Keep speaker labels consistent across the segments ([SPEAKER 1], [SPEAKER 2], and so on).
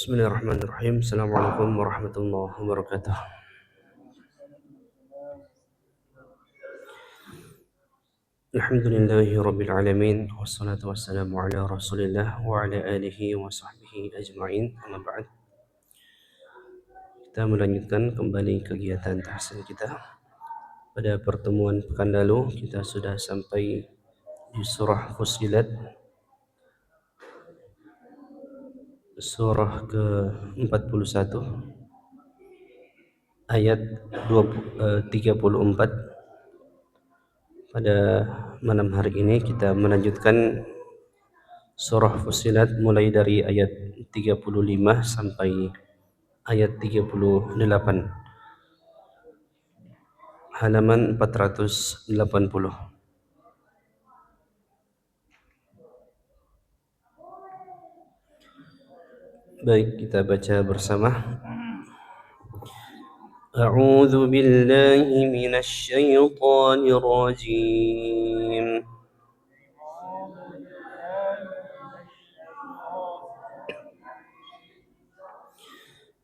[SPEAKER 1] Bismillahirrahmanirrahim. Assalamualaikum warahmatullahi wabarakatuh. Alhamdulillahi rabbil alamin. Wassalatu wassalamu ala rasulillah wa ala alihi wa sahbihi ajma'in. Amma ba'd. Kita melanjutkan kembali kegiatan tahsin kita. Pada pertemuan pekan lalu kita sudah sampai di surah Fussilat, surah ke-41 ayat 34. Pada malam hari ini kita melanjutkan surah Fussilat mulai dari ayat 35 sampai ayat 38, halaman 480. Baik, kita baca bersama. A'udzu billahi minasy syaithanir rajim.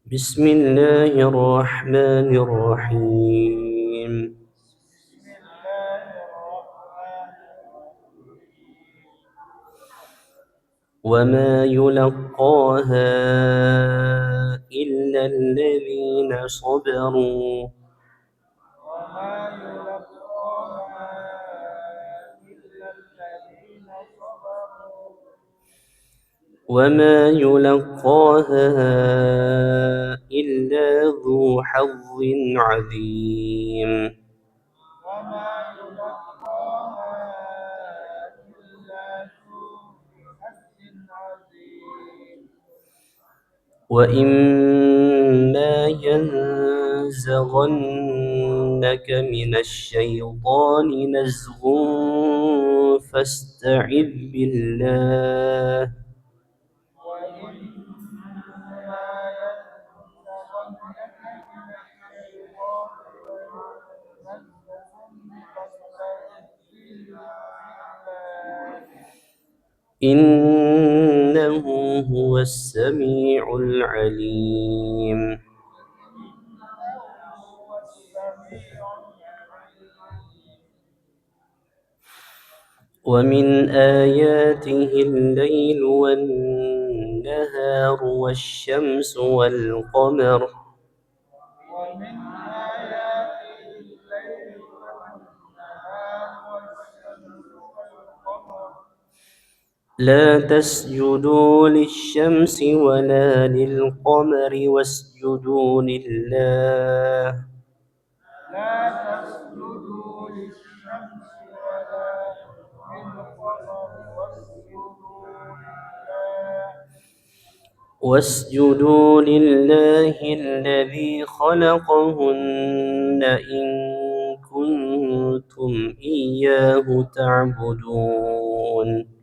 [SPEAKER 1] Bismillahirrahmanirrahim. وما يلقاها إلا الذين صبروا وما يلقاها إلا ذو حظ عظيم وإما ينزغنك من الشيطان نزغ فاستعذ بالله إنه هو السميع العليم ومن آياته الليل والنهار والشمس والقمر لا تسجدوا للشمس ولا للقمر واسجدوا لله واسجدوا لله الذي خلقهن إن كنتم إياه تعبدون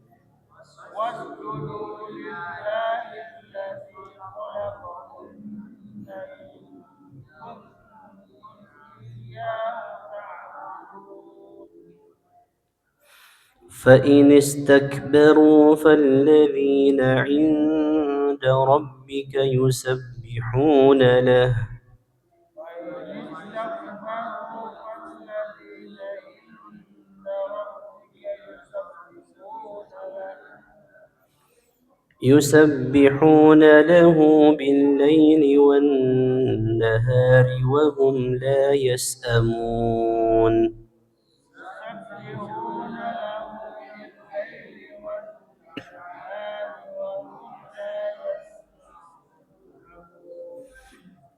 [SPEAKER 1] فإن استكبروا فالذين عند ربك يسبحون له بالليل والنهار وهم لا يسأمون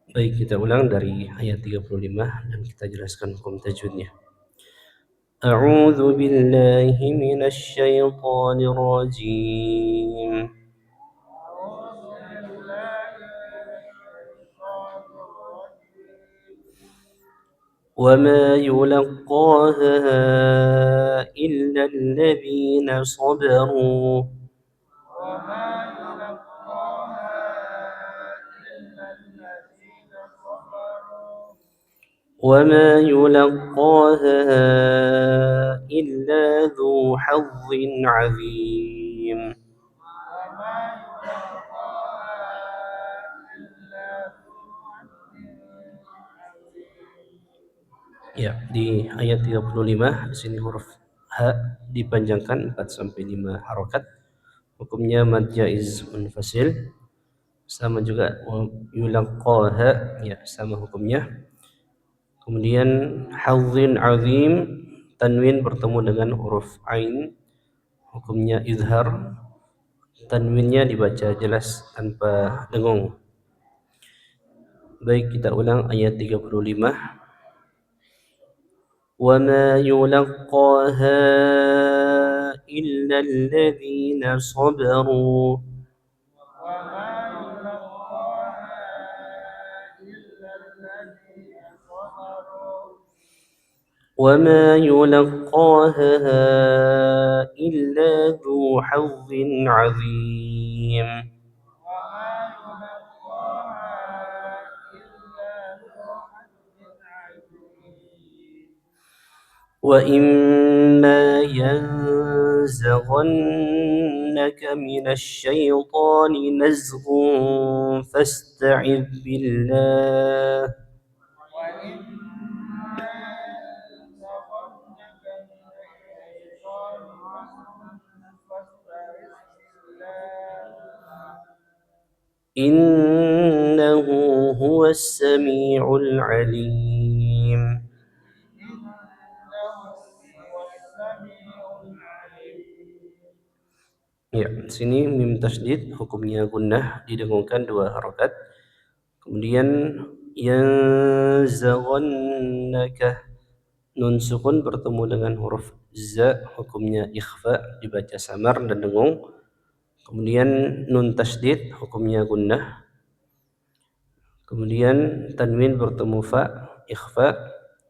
[SPEAKER 1] Baik, kita ulang dari ayat 35 dan kita jelaskan hukum tajwidnya. A'udzu billahi minasy syaithanir rajim. وما يلقاها إلا الذين صبروا وما يلقاها إلا ذو حظ عظيم Ya, di ayat 35 di sini huruf ha dipanjangkan 4 sampai 5 harokat. Hukumnya mad jaiz munfasil. Sama juga yulaqaha, ya sama hukumnya. Kemudian hadzin azim, tanwin bertemu dengan huruf ain, hukumnya izhar. Tanwinnya dibaca jelas tanpa dengung. Baik, kita ulang ayat 35. وما يلقاها إلا الذين صبروا وما يلقاها إلا ذو حظ عظيم وإما ينزغنك من الشيطان نزغ فاستعذ بالله إنه هو السميع العليم. Ya, di sini mim tasydid hukumnya gunnah didengungkan 2 harokat. Kemudian yanzaghannaka, nun sukun bertemu dengan huruf za, hukumnya ikhfa dibaca samar dan dengung. Kemudian nun tasydid hukumnya gunnah. Kemudian tanwin bertemu fa, ikhfa.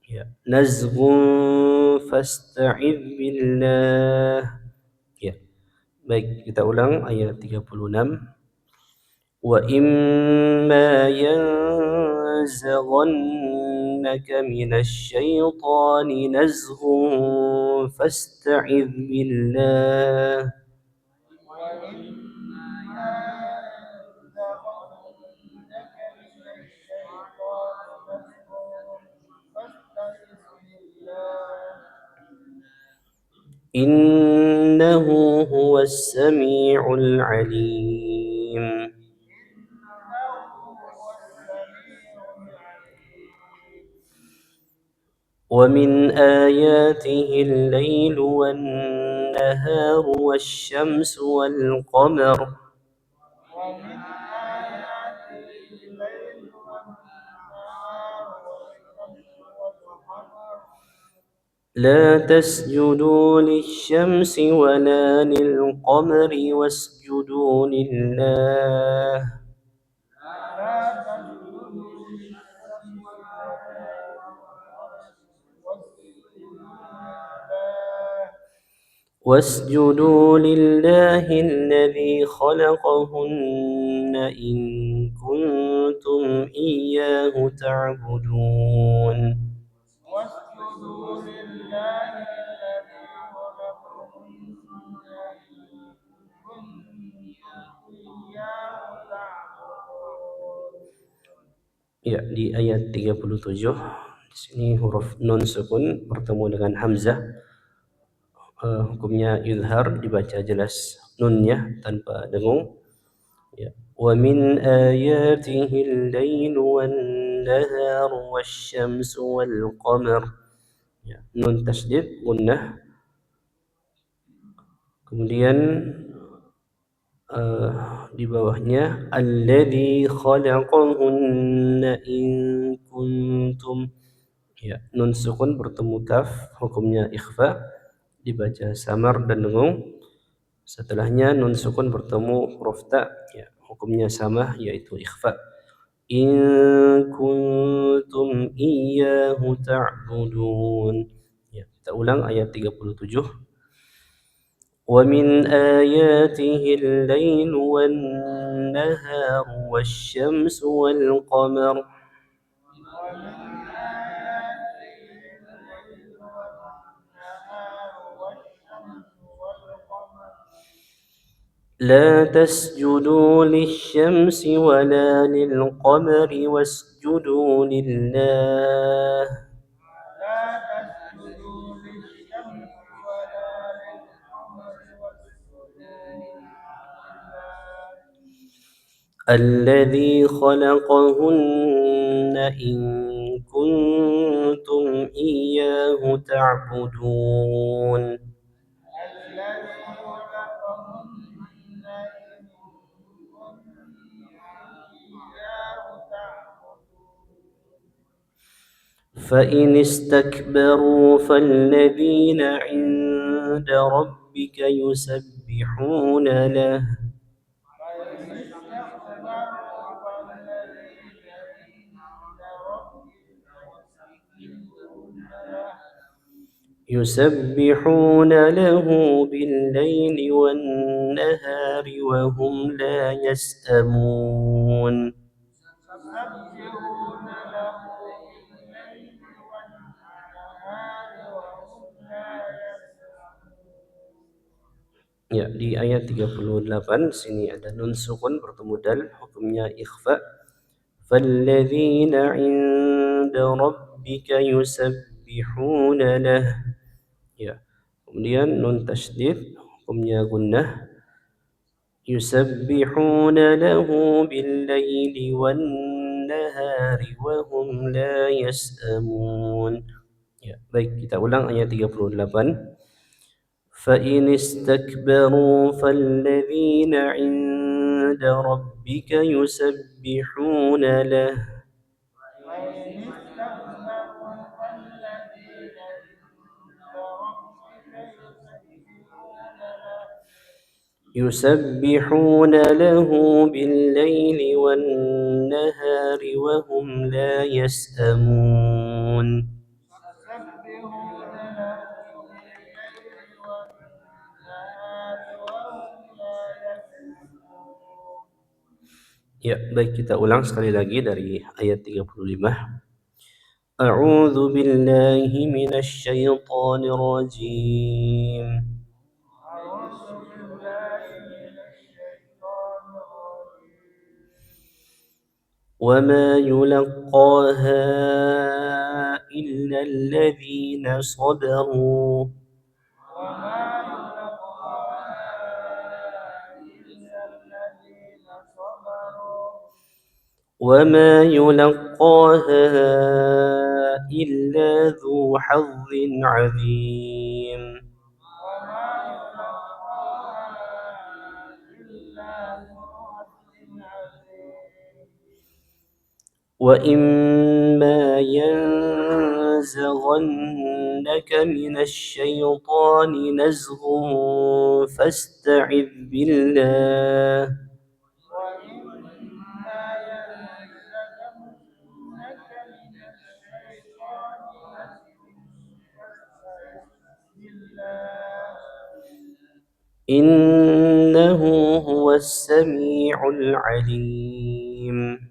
[SPEAKER 1] Ya, nazghun fasta'idz billah. Ya. Baik, kita ulang ayat 36. Wa imma yanzaghannaka minasy syaitani nazghun fasta'idz billah. Innahu huwas sami'ul alim. ومن آياته الليل والنهار والشمس والقمر لا تسجدوا للشمس ولا للقمر واسجدوا لله واسجدوا لله الذي خلقهن إن كنتم إياه تعبدون. Ya, di ayat 37 di sini huruf nun sukun bertemu dengan hamzah. Hukumnya izhar dibaca jelas nunnya tanpa dengung. Ya. Wa min ayatihi al-lail wan-nahar wasyamsu wal-qamar. Ya. Nun tasydid gunnah. Kemudian di bawahnya alladzi khalaqahunna in kuntum. Ya, nun sukun bertemu kaf, hukumnya ikhfa dibaca samar dan dengung. Setelahnya nun sukun bertemu huruf ta, ya, hukumnya sama yaitu ikhfa. In kuntum iyyahu ta'budun. Ya, kita ulang ayat 37. ومن آياته الليل والنهار والشمس والقمر لا تسجدوا للشمس ولا للقمر واسجدوا لله الذي خلقهن إن كنتم إياه تعبدون
[SPEAKER 2] الذي خلقهن إن كنتم إياه تعبدون
[SPEAKER 1] فإن استكبروا فالذين عند ربك يسبحون له
[SPEAKER 2] فإن استكبروا فالذين عند ربك
[SPEAKER 1] يسبحون له بالليل والنهار وهم لا يسأمون
[SPEAKER 2] يسبحون له بالليل والنهار وهم لا يسأمون.
[SPEAKER 1] Ya, di ayat 38 sini ada nun sukun bertemu dal, hukumnya ikhfa. Falladzina 'inda rabbika yusabbihuna lah. Ya. Kemudian nun tasydid hukumnya gunnah. Yusabbihuna lahu bil-laili wan-nahari wa hum la yas'amun. Ya, baik kita ulang ayat 38. فإن استكبروا فالذين عند ربك يسبحون له
[SPEAKER 2] فإن استكبروا فالذين عند ربك
[SPEAKER 1] يسبحون له بالليل والنهار وهم لا يسأمون
[SPEAKER 2] يسبحون له بالليل والنهار وهم لا يسأمون.
[SPEAKER 1] Ya, baik kita ulang sekali lagi dari ayat 35. A'udzu billahi minasy syaithanir rajim.
[SPEAKER 2] أعوذ بالله من الشيطان الرجيم.
[SPEAKER 1] وما يلقاها إلا الذين صبروا
[SPEAKER 2] وما يلقاها إلا الذين صبروا
[SPEAKER 1] وما يلقاها إلا ذو حظ عظيم
[SPEAKER 2] وما يلقاها إلا ذو حظ عظيم.
[SPEAKER 1] وإما ينزغنك من الشيطان نزغ فاستعذ بالله
[SPEAKER 2] وإما ينزغنك من الشيطان نزغ فاستعذ بالله
[SPEAKER 1] إنه هو السميع العليم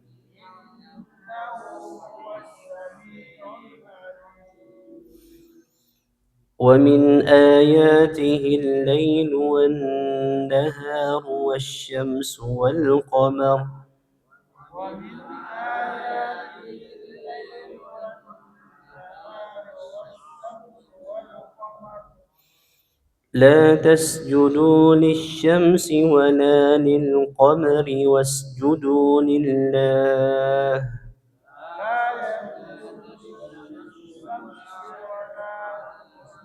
[SPEAKER 2] إنه هو السميع العليم.
[SPEAKER 1] ومن آياته الليل والنهار والشمس والقمر
[SPEAKER 2] ومن آياته الليل والنهار والشمس والقمر
[SPEAKER 1] لا تسجدوا للشمس ولا للقمر واسجدوا لله
[SPEAKER 2] لا يسجد للشمس ولا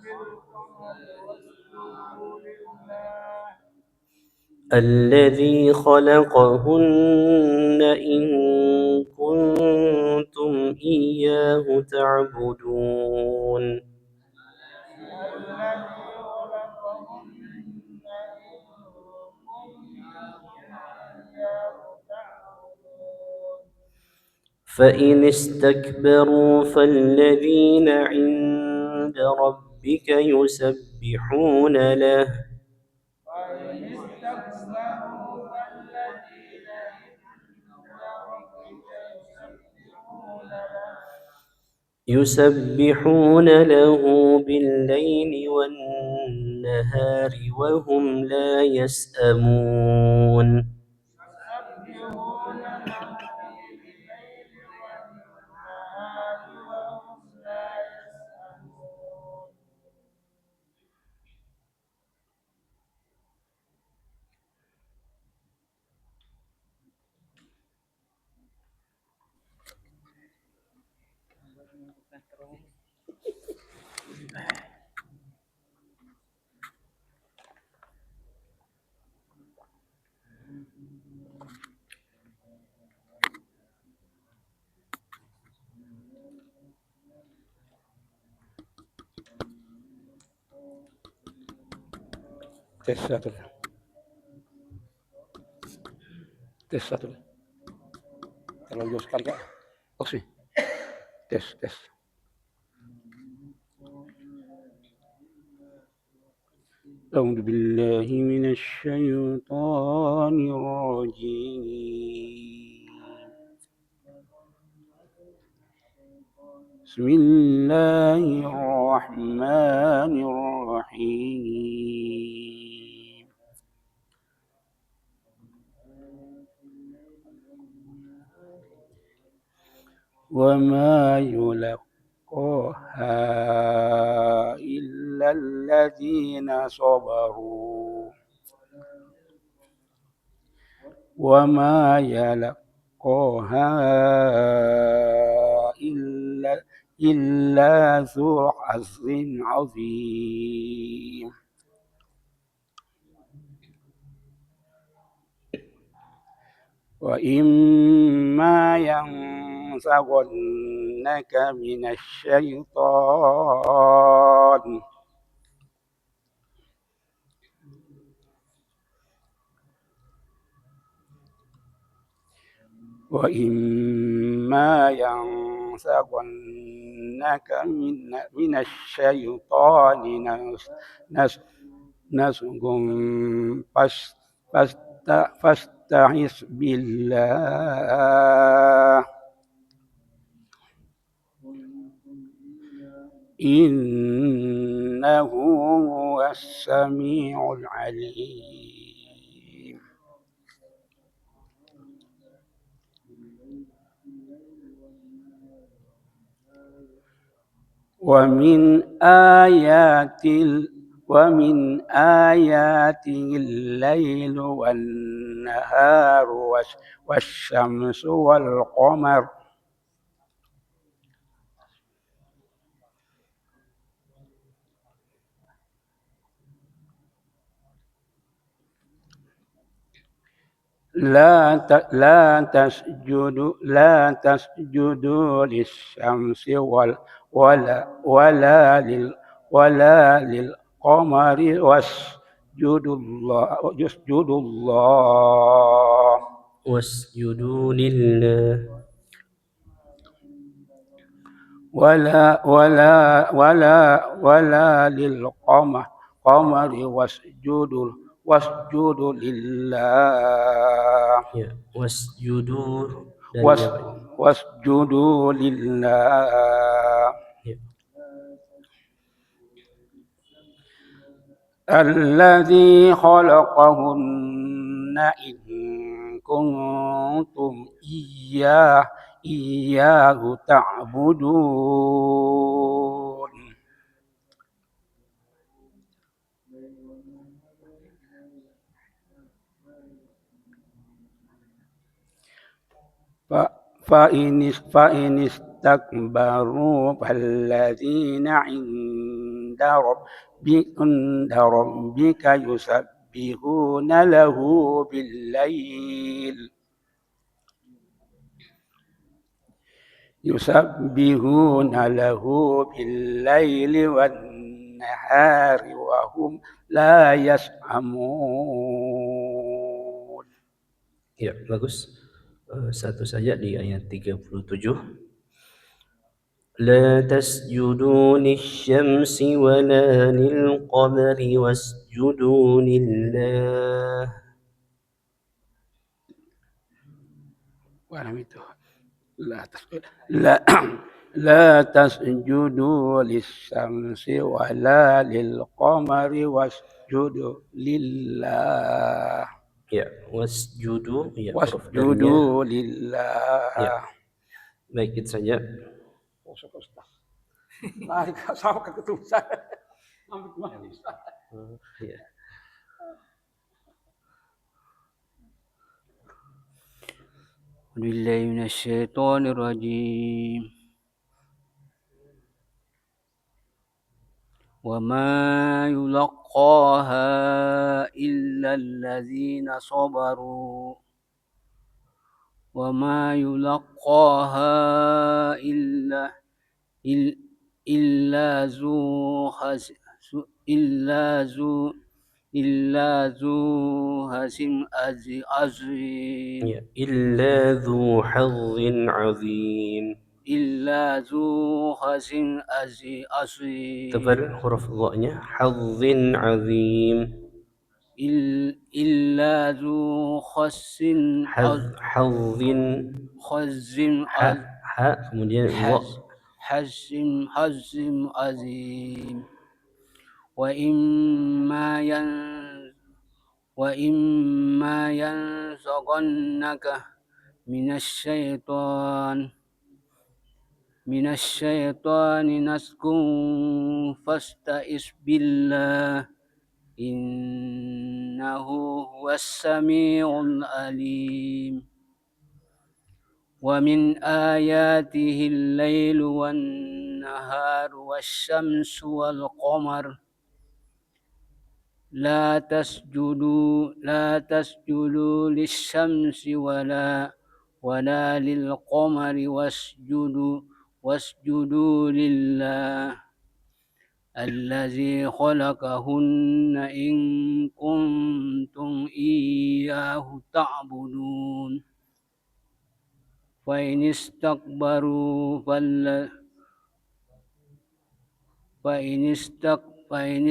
[SPEAKER 2] للقمر واسجدوا لله
[SPEAKER 1] الذي خلقهن إن كنتم إياه تعبدون
[SPEAKER 2] الذي خلقهن إن كنتم إياه تعبدون.
[SPEAKER 1] فإن استكبروا فالذين عند ربك يسبحون له
[SPEAKER 2] فإن استكبروا فالذين عند ربك
[SPEAKER 1] يسبحون له بالليل والنهار وهم لا يسأمون
[SPEAKER 2] يسبحون له بالليل والنهار وهم لا يسأمون.
[SPEAKER 3] Tes satu. Tes satu. Terlalu jauh sekali, Kak. Oh, sih. Tes, tes. أعوذ بالله من الشيطان الرجيم. بسم الله الرحمن الرحيم. وما يلقاها إلا الذين صبروا وما يلقاها إلا ذو حظ عظيم. وإما ينزغنك من الشيطان وإما ينزغنك من الشيطان نزغ فاستعذ بالله إنه هو السميع العليم. ومن آياته الليل والنهار والشمس والقمر لا تسجدوا للشمس ولا للقمر واسجدوا الله
[SPEAKER 1] واسجدوا لله
[SPEAKER 3] ولا للقمر واسجدوا لله
[SPEAKER 1] ya, wasjudu dan jamaknya
[SPEAKER 3] واسجدوا لله
[SPEAKER 1] ya.
[SPEAKER 3] الذي خلقهن إن كنتم إياه تعبدون. فإن استكبروا فالذين عند ربك يسبحون له بالليل والنهار وهم لا يسأمون.
[SPEAKER 1] Ya, bagus. Satu saja di ayat 37. لا تسجدوا للشمس ولا للقمر واسجدوا لله.
[SPEAKER 3] لا تسجدوا للشمس ولا للقمر واسجدوا لله.
[SPEAKER 1] Ya, wasjudu ya, huruf darnya.
[SPEAKER 3] واسجدوا لله.
[SPEAKER 1] Ya, baik itu saja. Ya.
[SPEAKER 3] Billahi minasyaitonir rajim.
[SPEAKER 4] وما يلقاها إلا الذين صبروا وما يلقاها إلا إل- إلا ذو حز إلا ذو إلا ذو حزم عظيم
[SPEAKER 1] Ya, illa dzu hazzin azim.
[SPEAKER 4] إلا ذو حزم
[SPEAKER 1] Tebal
[SPEAKER 4] عظيم
[SPEAKER 1] huruf dha-nya, hazzin azim.
[SPEAKER 4] إلا ذو
[SPEAKER 1] Hazzin
[SPEAKER 4] حزم
[SPEAKER 1] ha kemudian dha.
[SPEAKER 4] حزم عظيم وإما ين وإما ينزغنك من الشيطان نزغ فاستعذ بالله إنه هو السميع العليم ومن آياته الليل والنهار والشمس والقمر لا تسجدوا للشمس ولا للقمر واسجدوا لله الذي خلقهن إن كنتم إياه تعبدون فإن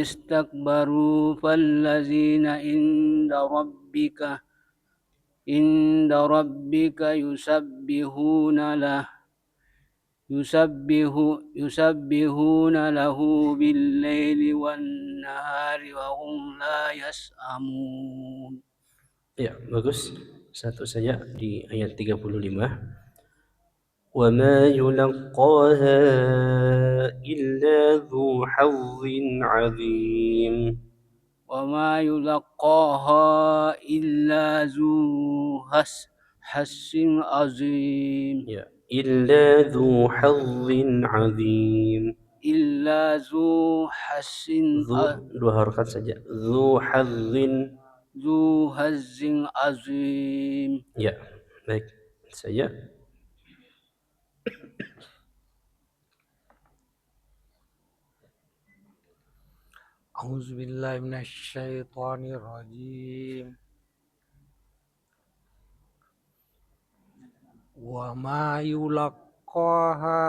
[SPEAKER 4] استكبروا فالذين عند ربك يسبحون له بالليل والنهار وهم لا يسأمون.
[SPEAKER 1] Ya, bagus. Satu saja di ayat 35. Wa ma yulaqaha illa dzu hazzin azim.
[SPEAKER 4] وما يلقاها إلا ذو حس عظيم
[SPEAKER 1] Ya, illa dzu hazzin azim.
[SPEAKER 4] إلا ذو حس
[SPEAKER 1] Dzu dua harokat saja. Dzu hazzin.
[SPEAKER 4] ذو حظ عظيم.
[SPEAKER 1] Ya, baik. Saya
[SPEAKER 3] أعوذ بالله من الشيطان الرجيم وما يلقاها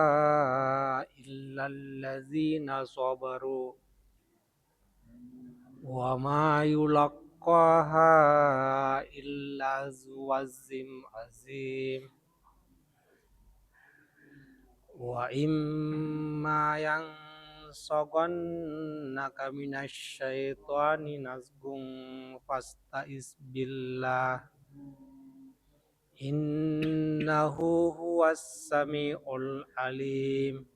[SPEAKER 3] إلا الذين صبروا وما يلقاها إلا ذو عزم عظيم وإما ينزغنك من الشيطان نزغ فاستعذ بالله إنه هو السميع العليم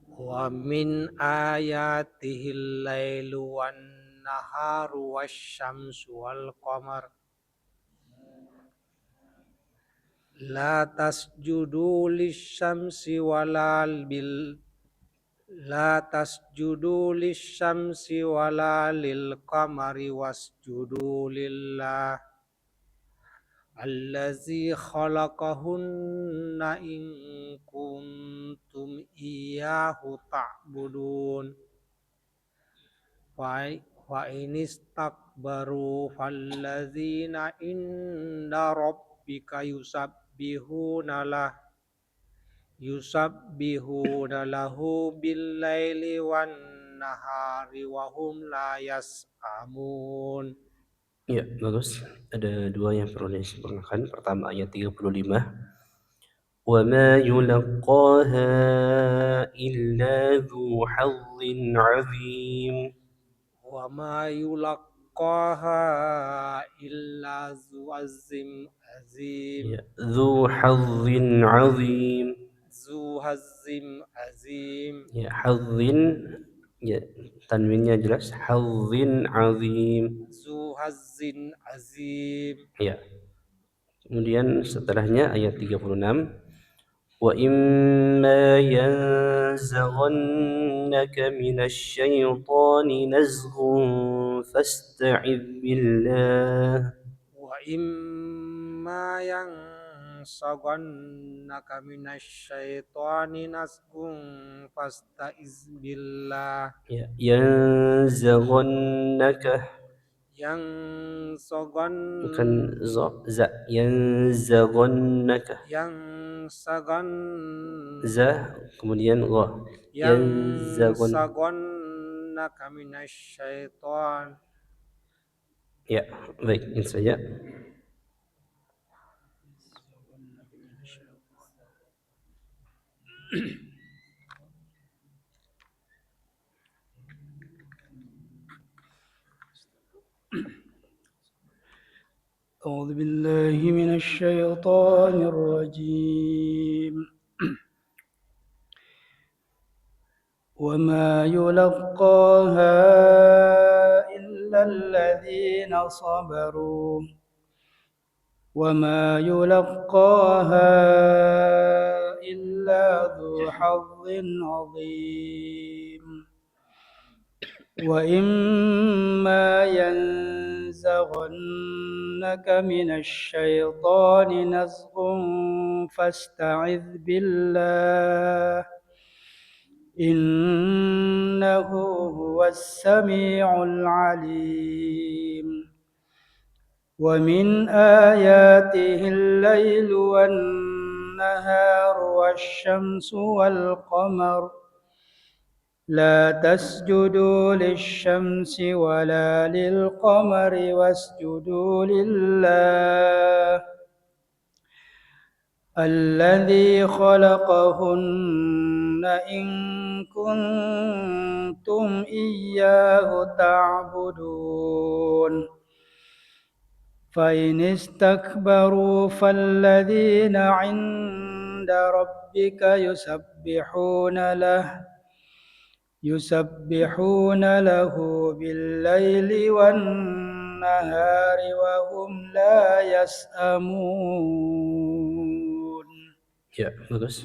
[SPEAKER 3] ومن آياته الليل والنهار والشمس والقمر لا تسجدوا للشمس ولا للقمر واسجدوا لله الذي خلقهن إن كنتم إياه تعبدون فإن استكبروا فالذين عند ربك يسبحون له بالليل والنهار وهم لا يسأمون.
[SPEAKER 1] ya, bagus. Ada dua yang perlu disempurnakan. Pertama ayat 35. Wa ma yulaqaha illa dzu hazzin azim.
[SPEAKER 3] وما يلقاها إلا ذو عزم عظيم.
[SPEAKER 1] Ya, dzu hazzin azim.
[SPEAKER 3] ذو عزم عظيم.
[SPEAKER 1] Ya, hazzin, ya, tanwinnya jelas. Hazzin azim.
[SPEAKER 3] ذو عزم عظيم.
[SPEAKER 1] Ya. Kemudian setelahnya ayat 36. وإما ينزغنك من الشيطان نزغ فاستعذ بالله.
[SPEAKER 2] وإما ينزغنك من الشيطان نزغ فاستعذ بالله.
[SPEAKER 1] Ya, yanzaghannaka bukan za, yanzaghannaka za kemudian gha, yanzaghun.
[SPEAKER 2] ينزغنك من الشيطان.
[SPEAKER 1] Ya, baik, ini saja.
[SPEAKER 5] أعوذ بالله من الشيطان الرجيم. وما يلقاها إلا الذين صبروا وما يلقاها إلا ذو حظ عظيم. وإما ينزغنك من الشيطان نزغ فاستعذ بالله إنه هو السميع العليم. ومن آياته الليل والنهار والشمس والقمر لا تسجدوا للشمس ولا للقمر واسجدوا لله الذي خلقهن إن كنتم إياه تعبدون. فإن استكبروا فالذين عند ربك يسبحون له بالليل والنهار وهم لا يسأمون.
[SPEAKER 1] Ya, bagus.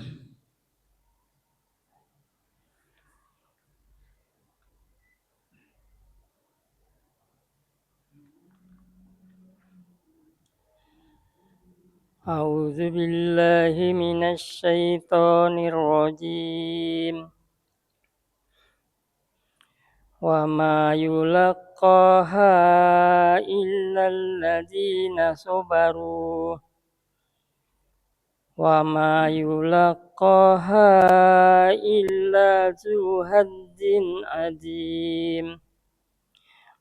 [SPEAKER 6] أعوذ بالله من الشيطان الرجيم. وما يلقاها إلا الذين صبروا وما يلقاها إلا ذو حظ عظيم.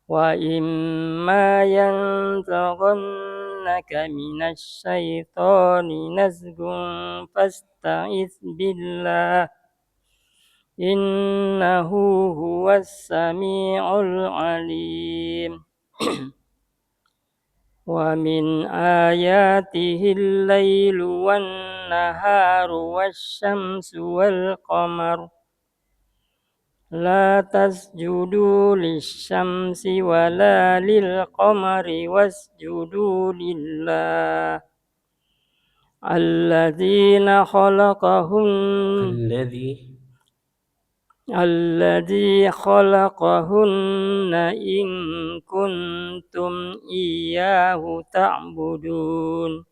[SPEAKER 6] وإما ينزغنك من الشيطان نزغ فاستعذ بالله إنه هو السميع العليم. ومن آياته الليل والنهار والشمس والقمر لا تسجدوا للشمس ولا للقمر واسجدوا لله الذي خلقهن إن كنتم إياه تعبدون.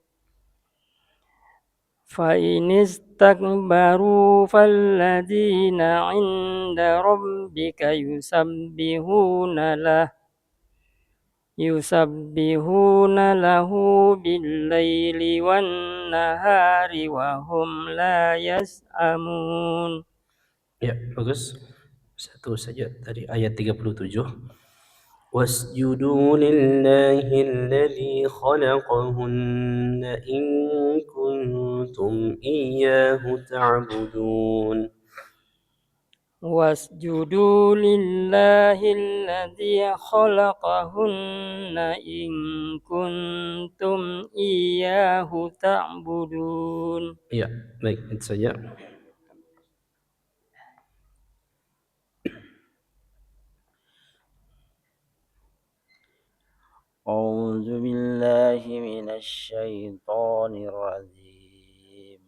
[SPEAKER 6] فإن استكبروا فالذين عند ربك يسبحون له بالليل والنهار وهم لا يسأمون.
[SPEAKER 1] Ya, bagus. Satu saja dari ayat 37. واسجدوا لله الذي خلقهن إن كنتم إياه تعبدون.
[SPEAKER 6] واسجدوا لله الذي خلقهن إن كنتم إياه تعبدون.
[SPEAKER 1] Ya, baik, itu saja.
[SPEAKER 7] أعوذ بالله من الشيطان الرجيم.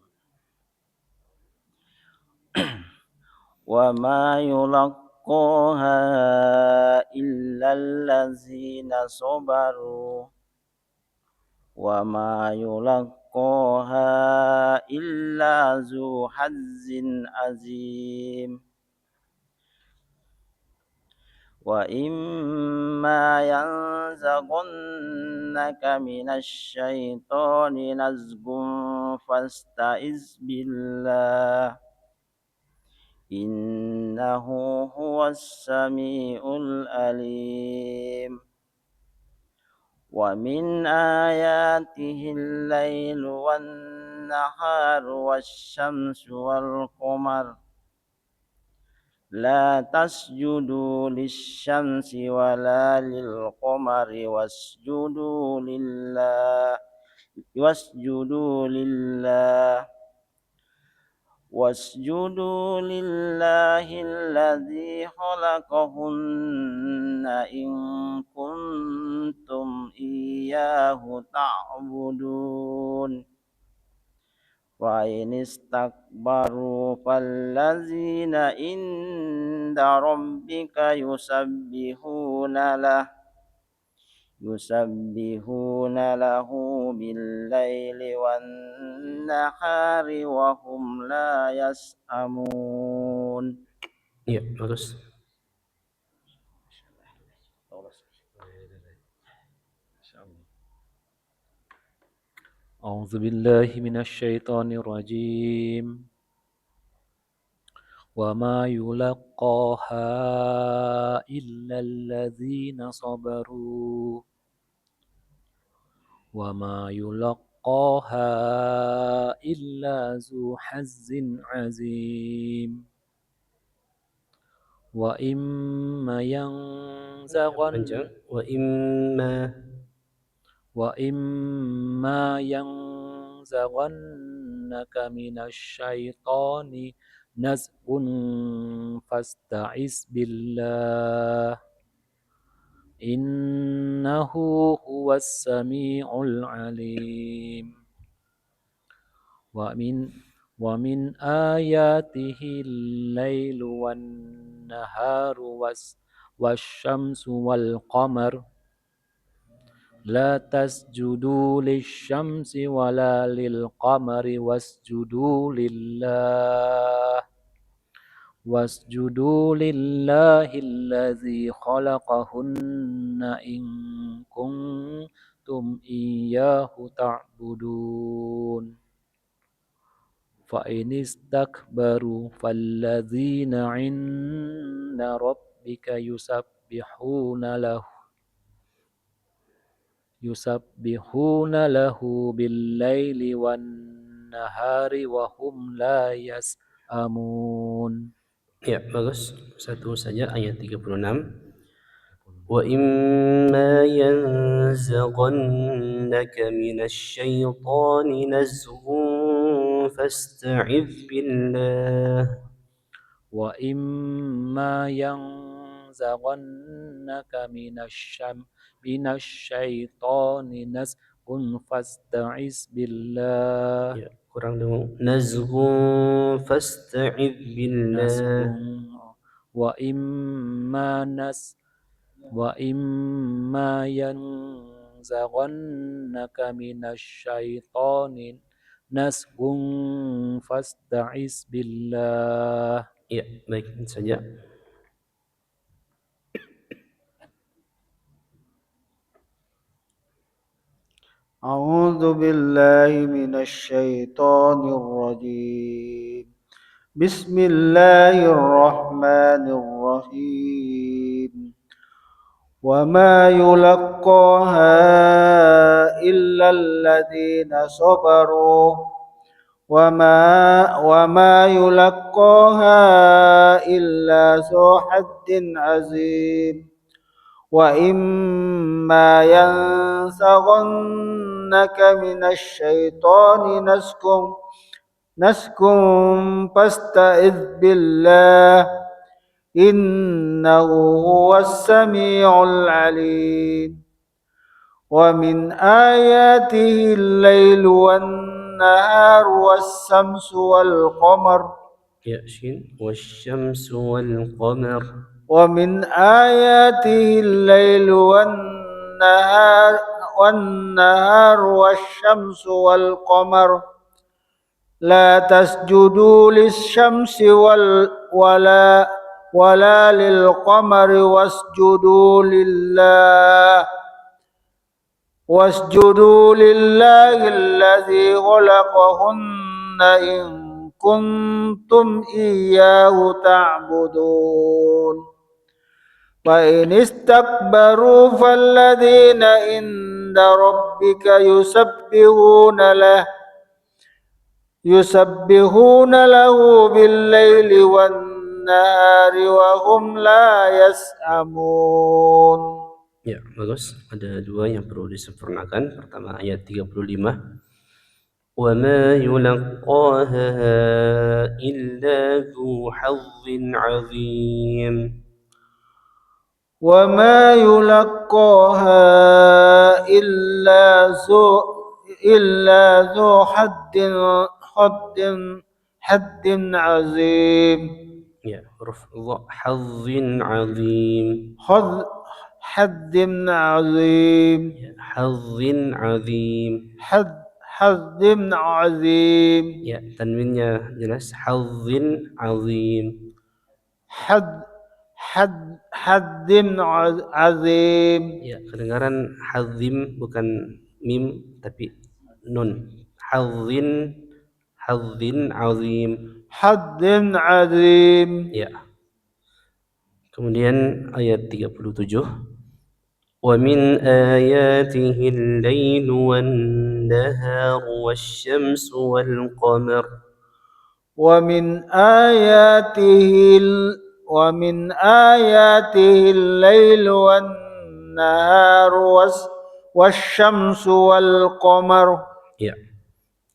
[SPEAKER 7] وما يلقاها إلا الذين صبروا وما يلقاها إلا ذو حظ عظيم وإما ينزغنك من الشيطان نزغ فاستعذ بالله إنه هو السميع العليم ومن آياته الليل والنهار والشمس والقمر لا تسجدوا للشمس ولا للقمر واسجدوا لله الذي خلقهن إن كنتم إياه تعبدون وإن استكبروا فالذين عند ربك يسبحون له بالليل والنهار وهم لا يسأمون.
[SPEAKER 1] Ya, bagus.
[SPEAKER 8] أعوذ بالله من الشيطان الرجيم وما يلقاها إلا الذين صبروا وما يلقاها إلا ذو حظ عظيم وإما
[SPEAKER 1] Panjang.
[SPEAKER 8] وإما ينزغنك من الشيطان نزغ فاستعذ بالله إنه هو السميع العليم ومن آياته الليل والنهار والشمس والقمر لا تسجدوا للشمس ولا للقمر واسجدوا لله الذي خلقهن إن كنتم إياه تعبدون فإن استكبروا فالذين عند ربك يسبحون له بالليل والنهار وهم لا يسأمون.
[SPEAKER 1] Ya, bagus. Satu saja ayat 36. وَإِمَّا يَنزَغَنَّكَ مِنَ الشَّيْطَانِ نَزْغٌ فَاسْتَعِذْ بِاللَّهِ
[SPEAKER 8] وَإِمَّا يَنزَغَنَّكَ مِنَ الشَّيْطَانِ نَزْغٌ فَاسْتَعِذْ بِاللَّهِ.
[SPEAKER 1] Ya, kurang dulu. نَزْغٌ فَاسْتَعِذْ بِاللَّهِ
[SPEAKER 8] وَإِمَّا يَنزَغَنَّكَ مِنَ الشَّيْطَانِ نَزْغٌ فَاسْتَعِذْ بِاللَّهِ.
[SPEAKER 1] Ya, baik, itu saja.
[SPEAKER 5] أعوذ بالله من الشيطان الرجيم بسم الله الرحمن الرحيم وما يلقاها إلا الذين صبروا وما يلقاها إلا ذو حظ عظيم وإما ينزغنك من الشيطان نزغ فاستعذ بالله إنه هو السميع العليم ومن آياته الليل والنهار والشمس والقمر
[SPEAKER 1] Ya, shin. Wasyamsu wal qamar.
[SPEAKER 5] ومن آياته الليل والنهار والشمس والقمر لا تسجدوا للشمس ولا للقمر واسجدوا لله الذي خلقهن إن كنتم إياه تعبدون فإن استكبروا فالذين عند ربك يسبحون له بالليل والنهار وهم لا يسأمون.
[SPEAKER 1] Ya, bagus. Ada dua yang perlu disempurnakan. Pertama ayat 35. وَمَا يُلَقَّاهَا إِلَّا ذُو حَظٍّ عَظِيمٍ.
[SPEAKER 5] وما يلقاها إلا ذو حد عظيم.
[SPEAKER 1] Ya, huruf dha, hazzin azim.
[SPEAKER 5] حد عظيم.
[SPEAKER 1] Ya, hazzin azim.
[SPEAKER 5] حد عظيم.
[SPEAKER 1] Ya, tanwinnya jelas, hazzin azim.
[SPEAKER 5] حد عظيم.
[SPEAKER 1] Ya, kedengaran hazim bukan mim tapi nun. Hazzin azim.
[SPEAKER 5] حد عظيم.
[SPEAKER 1] Ya. Kemudian ayat 37. وَمِنْ آيَاتِهِ اللَّيْلُ وَالنَّهَارُ وَالشَّمْسُ وَالْقَمَرُ.
[SPEAKER 5] ومن آياته الليل والنهار والشمس والقمر.
[SPEAKER 1] Ya,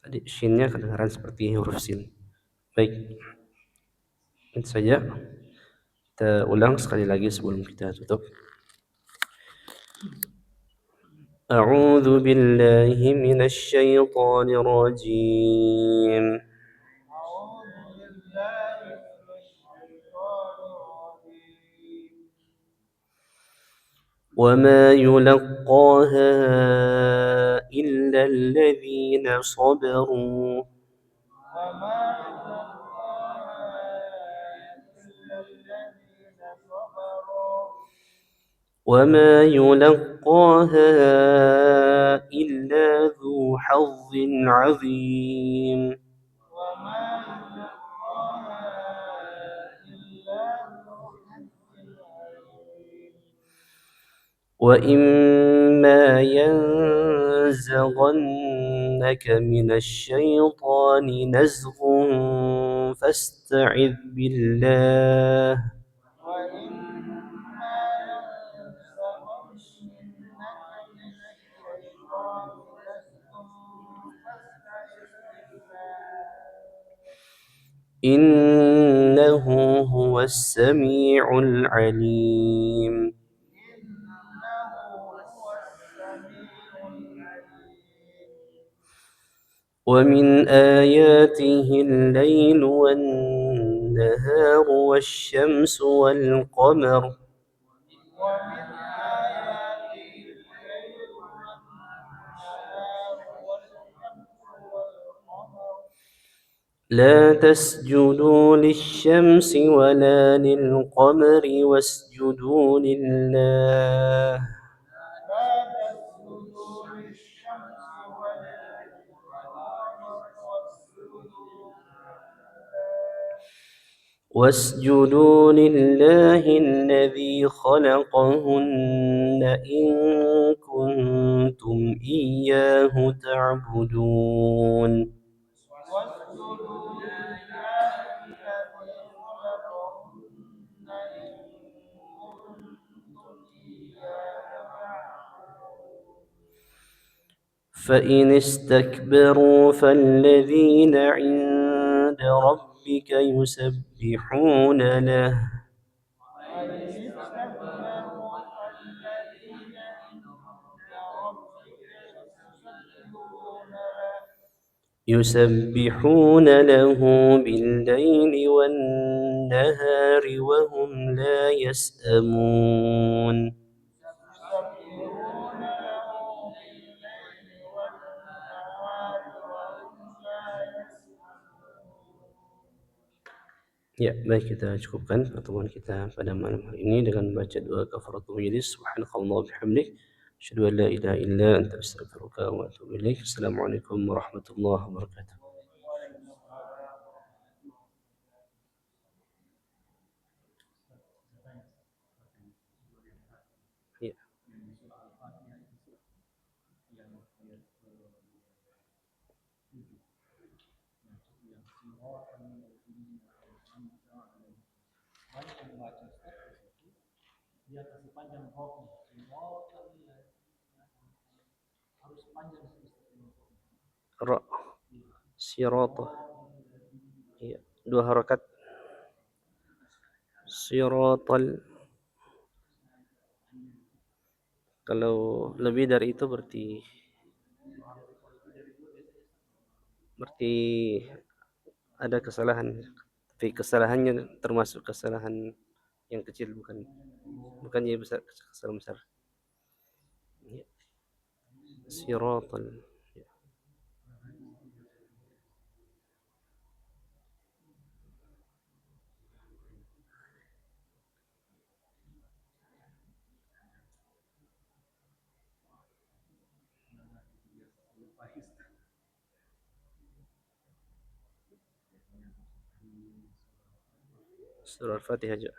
[SPEAKER 1] tadi shinnya kedengaran seperti huruf sin. Baik, itu saja. Kita ulang sekali lagi sebelum kita tutup. أعوذ بالله من الشيطان الرجيم. وما يلقاها إلا الذين صبروا. وما يلقاها إلا ذو حظ عظيم. وإما ينزغنك من الشيطان نزغ فاستعذ بالله. إنه هو السميع العليم. ومن آياته الليل والنهار والشمس والقمر. لا تسجدوا للشمس ولا للقمر واسجدوا لله. واسجدوا لله الذي خلقهن إن كنتم إياه تعبدون. فإن استكبروا فالذين عند ربك يسبحون له. يسبحون له بالليل والنهار وهم لا يسأمون. Ya, baik, kita cukupkan pertemuan kita pada malam hari ini dengan baca doa kafaratul majlis. Subhanakallah bihamdik, asyhadu an la ilaha illa anta astaghfiruka wa atubu ilaik. Assalamualaikum warahmatullahi wabarakatuh. Ya. Ra, sirata. Ya, 2 harakat. Siratal. Kalau lebih dari itu berarti ada kesalahan. Tapi kesalahannya termasuk kesalahan yang kecil, bukannya besar, kesalahan besar. Ya. Siratal. Ya. Surah Al-Fatihah juga.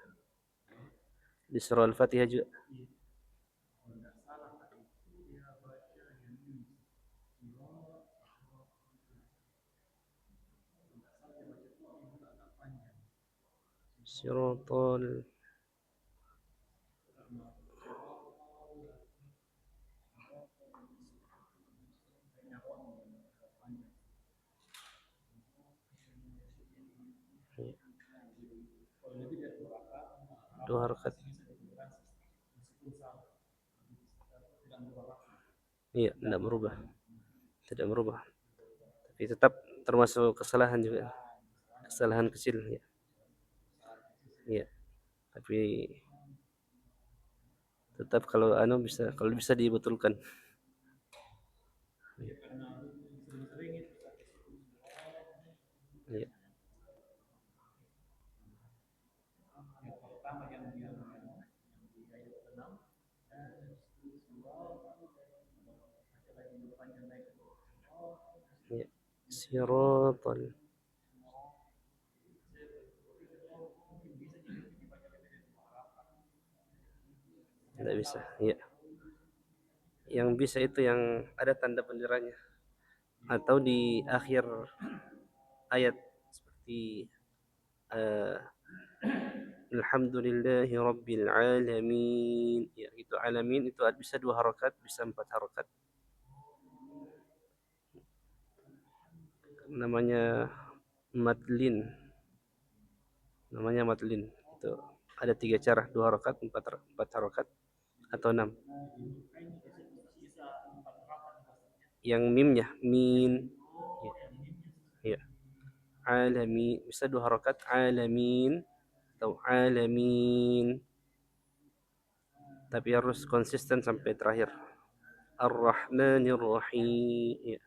[SPEAKER 1] Di surah Al-Fatihah juga. Siratal. Ya. 2 harakat. Iya, tidak berubah. Tidak berubah. Tapi tetap termasuk kesalahan juga. Kesalahan kecil, ya. Iya. Tapi tetap kalau bisa dibetulkan. Iya. Iya. Ya. Siratal. Tidak bisa, ya. Yang bisa itu yang ada tanda penderanya atau di akhir ayat seperti alhamdulillahi rabbil alamin. Ya, itu alamin itu bisa 2 harakat, bisa 4 harakat. Namanya madlin. Itu ada 3 cara, 2 harakat, 4 harakat atau 6. Yang mimnya min. Ya. Ya. Alamin bisa 2 harakat, alamin atau alamin. Tapi harus konsisten sampai terakhir. Ar-Rahmanir Rahim. Ya.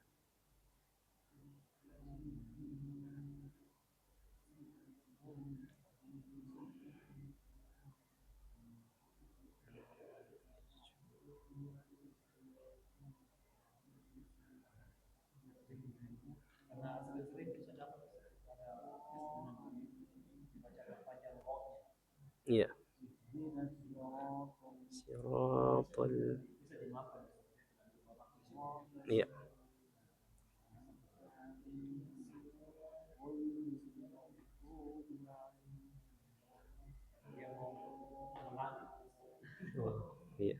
[SPEAKER 1] Iya. Siratal. Iya. Oh, iya.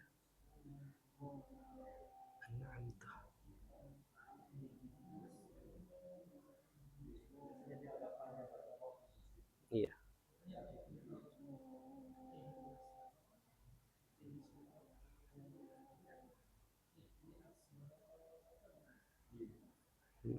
[SPEAKER 1] An'amta. Iya. Hmm.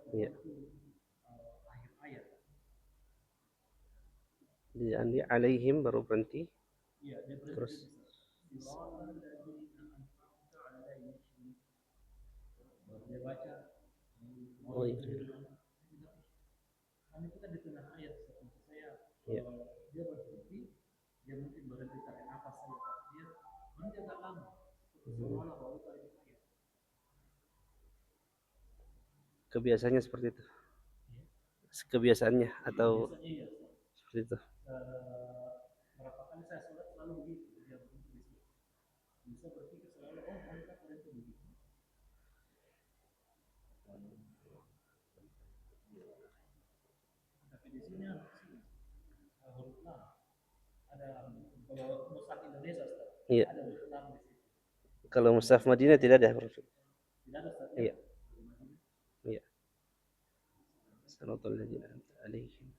[SPEAKER 1] Iya. Di alaihim baru berhenti. Terus oh iya. Iya. Kebiasaannya seperti itu. Kebiasaannya atau seperti itu. Iya. Kalau mushaf Madinah tidak ada huruf. Iya. Iya. Siratal ladzina an'amta 'alaihim.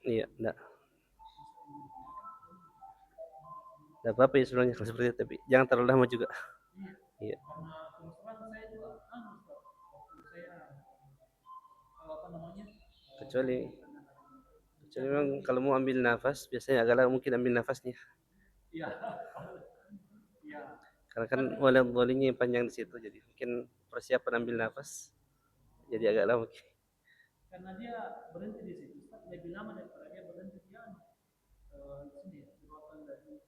[SPEAKER 1] Iya, enggak. Enggak apa-apa ya sebenarnya kalau seperti itu, tapi jangan terlalu lama juga. Iya. Kecuali memang kalau mau ambil nafas biasanya agak lama mungkin ambil nafasnya. Karena kan walinya panjang di situ, jadi mungkin persiapan ambil nafas jadi agak lama.
[SPEAKER 9] Karena dia berhenti di situ, Ustaz, lebih lama daripada dia berhenti di sini, suratan dari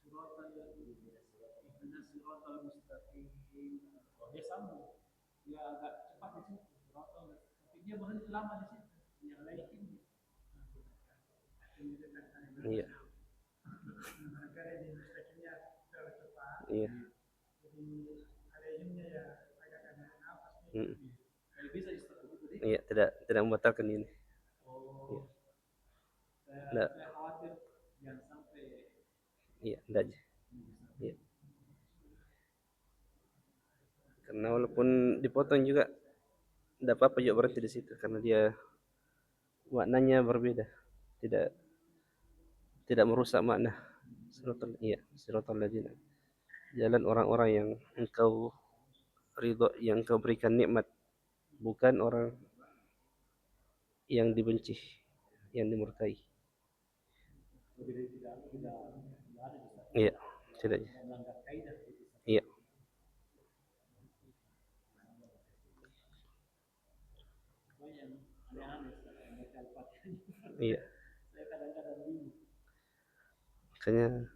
[SPEAKER 9] suratan ihdinas siratal mustaqim. Dia sambung, dia agak cepat di situ, suratan, tapi dia berhenti lama di situ. Yang lain ini.
[SPEAKER 1] Iya. Iya. Iya, tidak membatalkan ini. Iya. Saya khawatir jangan sampai. Iya, tidak aja. Iya. Karena walaupun dipotong juga tidak apa-apa juga berhenti di situ karena dia maknanya berbeda. Tidak merusak makna. Siratal ladzina. Jalan orang-orang yang engkau ridho, yang engkau berikan nikmat, bukan orang yang dibenci, yang dimurkai. Iya, tidak. Iya. Iya. Makanya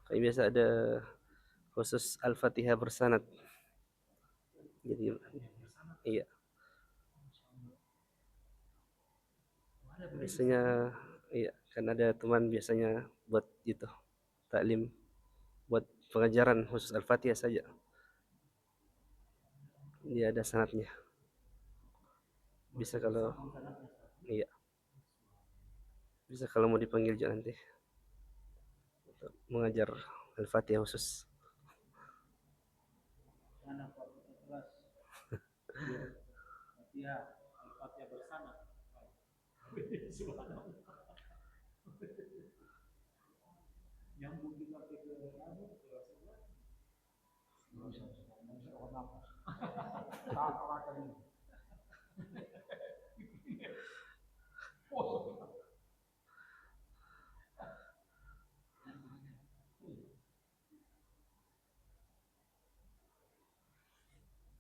[SPEAKER 1] kayak biasa ada khusus Al-Fatihah bersanad. Jadi iya. Biasanya iya, kan ada teman biasanya buat itu taklim, buat pengajaran khusus Al-Fatihah saja. Dia ada sanadnya. Bisa kalau iya. Bisa kalau mau dipanggil juga nanti untuk mengajar Al-Fatihah khusus.
[SPEAKER 9] Al-Fatihah bersanad. Yang mungkin pakai ke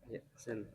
[SPEAKER 1] Ya, sen.